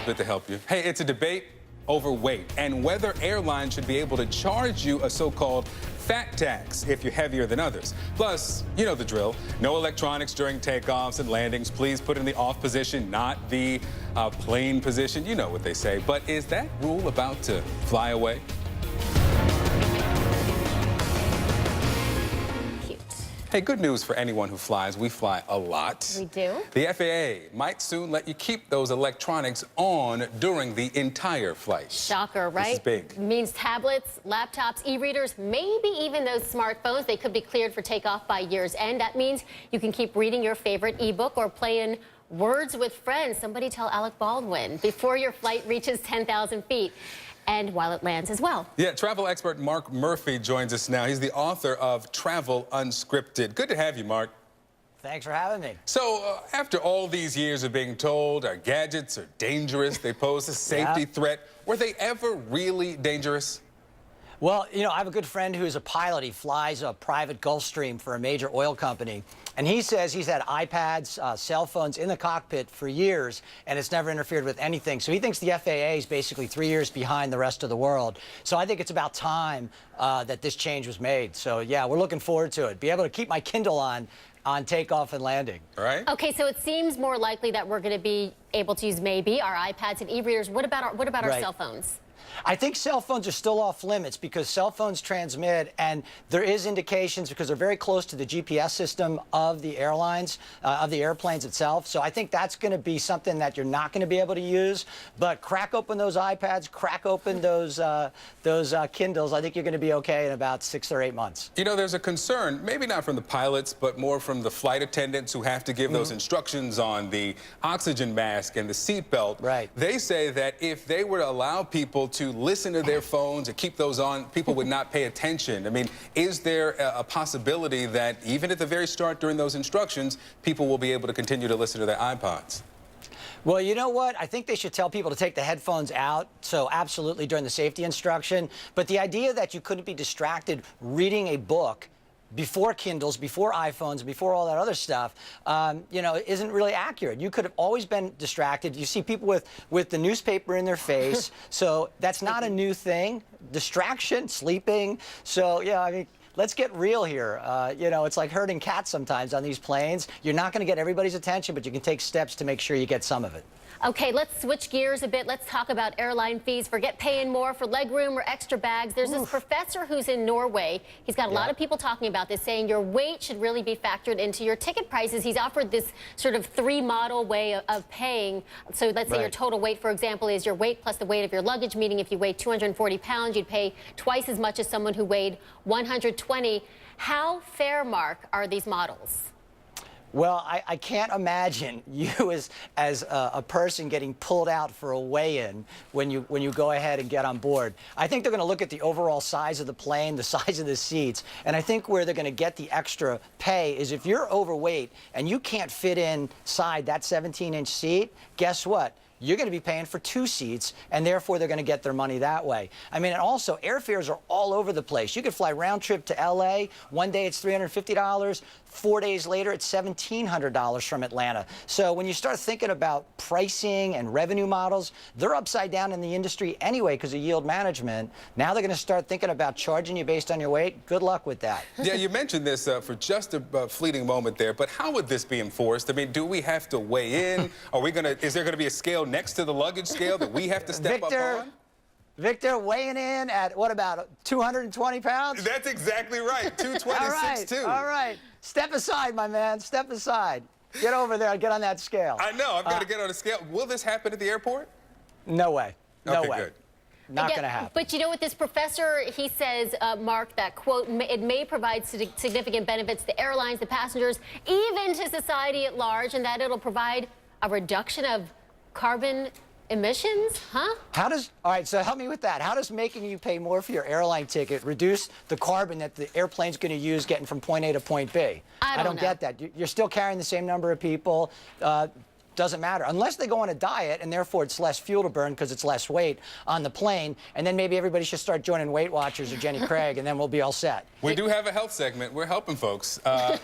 bit to help you. Hey, it's a debate over weight and whether airlines should be able to charge you a so-called fat tax if you're heavier than others. Plus, you know the drill. No electronics during takeoffs and landings. Please put in the off position, not the plane position. You know what they say. But is that rule about to fly away? Hey, good news for anyone who flies. We fly a lot. We do. The FAA might soon let you keep those electronics on during the entire flight. Shocker, right? This is big. It means tablets, laptops, e-readers, maybe even those smartphones. They could be cleared for takeoff by year's end. That means you can keep reading your favorite ebook or playing Words with Friends. Somebody tell Alec Baldwin before your flight reaches 10,000 feet. And while it lands as well. Yeah, travel expert Mark Murphy joins us now. He's the author of Travel Unscripted. Good to have you, Mark. Thanks for having me. So, after all these years of being told our gadgets are dangerous, they pose a safety threat, were they ever really dangerous? Well, you know, I have a good friend who's a pilot. He flies a private Gulfstream for a major oil company. And he says he's had iPads, cell phones in the cockpit for years, and it's never interfered with anything. So he thinks the FAA is basically 3 years behind the rest of the world. So I think it's about time that this change was made. So, yeah, we're looking forward to it. Be able to keep my Kindle on takeoff and landing. All right. Okay, so it seems more likely that we're going to be able to use maybe our iPads and e-readers. What about our cell phones? I think cell phones are still off limits because cell phones transmit, and there is indications because they're very close to the GPS system of the airlines, of the airplanes itself. So I think that's going to be something that you're not going to be able to use. But crack open those iPads, crack open those Kindles. I think you're going to be okay in about 6 or 8 months. You know, there's a concern, maybe not from the pilots, but more from the flight attendants who have to give those instructions on the oxygen mask and the seatbelt. Right. They say that if they were to allow people to listen to their phones and keep those on, people would not pay attention. I mean, is there a possibility that even at the very start during those instructions, people will be able to continue to listen to their iPods? Well, you know what? I think they should tell people to take the headphones out, so absolutely during the safety instruction. But the idea that you couldn't be distracted reading a book before Kindles, before iPhones, before all that other stuff, you know, isn't really accurate. You could have always been distracted. You see people with the newspaper in their face, so that's not a new thing. Distraction, sleeping. So, yeah, I mean, let's get real here. You know, it's like herding cats sometimes on these planes. You're not going to get everybody's attention, but you can take steps to make sure you get some of it. Okay, let's switch gears a bit. Let's talk about airline fees. Forget paying more for legroom or extra bags. There's this professor who's in Norway. He's got a lot of people talking about this, saying your weight should really be factored into your ticket prices. He's offered this sort of three-model way of paying. So let's say your total weight, for example, is your weight plus the weight of your luggage, meaning if you weigh 240 pounds, you'd pay twice as much as someone who weighed 120. How fair, Mark, are these models? Well, I can't imagine you as a person getting pulled out for a weigh-in when you go ahead and get on board. I think they're going to look at the overall size of the plane, the size of the seats, and I think where they're going to get the extra pay is if you're overweight and you can't fit inside that 17-inch seat, guess what? You're going to be paying for 2 seats, and therefore they're going to get their money that way. I mean, and also, airfares are all over the place. You could fly round trip to L.A. One day it's $350. 4 days later, it's $1,700 from Atlanta. So when you start thinking about pricing and revenue models, they're upside down in the industry anyway because of yield management. Now they're going to start thinking about charging you based on your weight. Good luck with that. Yeah, you mentioned this for just a fleeting moment there, but how would this be enforced? I mean, do we have to weigh in? Is there going to be a scale next to the luggage scale that we have to step up on? Victor, weighing in at, what about 220 pounds? That's exactly right. 226.2. All right. Step aside, my man. Step aside. Get over there and get on that scale. I know. I've got to get on the scale. Will this happen at the airport? No way. No way. Good. Not going to happen. But you know what, this professor, he says, Mark, that, quote, it may provide significant benefits to airlines, the passengers, even to society at large, and that it'll provide a reduction of carbon emissions, huh? All right, so help me with that. How does making you pay more for your airline ticket reduce the carbon that the airplane's going to use getting from point A to point B? I don't know. Get that. You're still carrying the same number of people. Doesn't matter. Unless they go on a diet, and therefore it's less fuel to burn because it's less weight on the plane, and then maybe everybody should start joining Weight Watchers or Jenny Craig, and then we'll be all set. We do have a health segment. We're helping folks.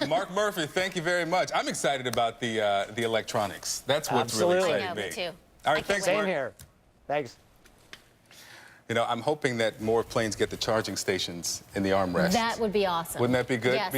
Mark Murphy, thank you very much. I'm excited about the electronics. That's what's really exciting me. I know, me too. All I right, can't thanks, wait. Same Mark. here. Thanks. You know, I'm hoping that more planes get the charging stations in the armrests. That would be awesome. Wouldn't that be good? Yes. Because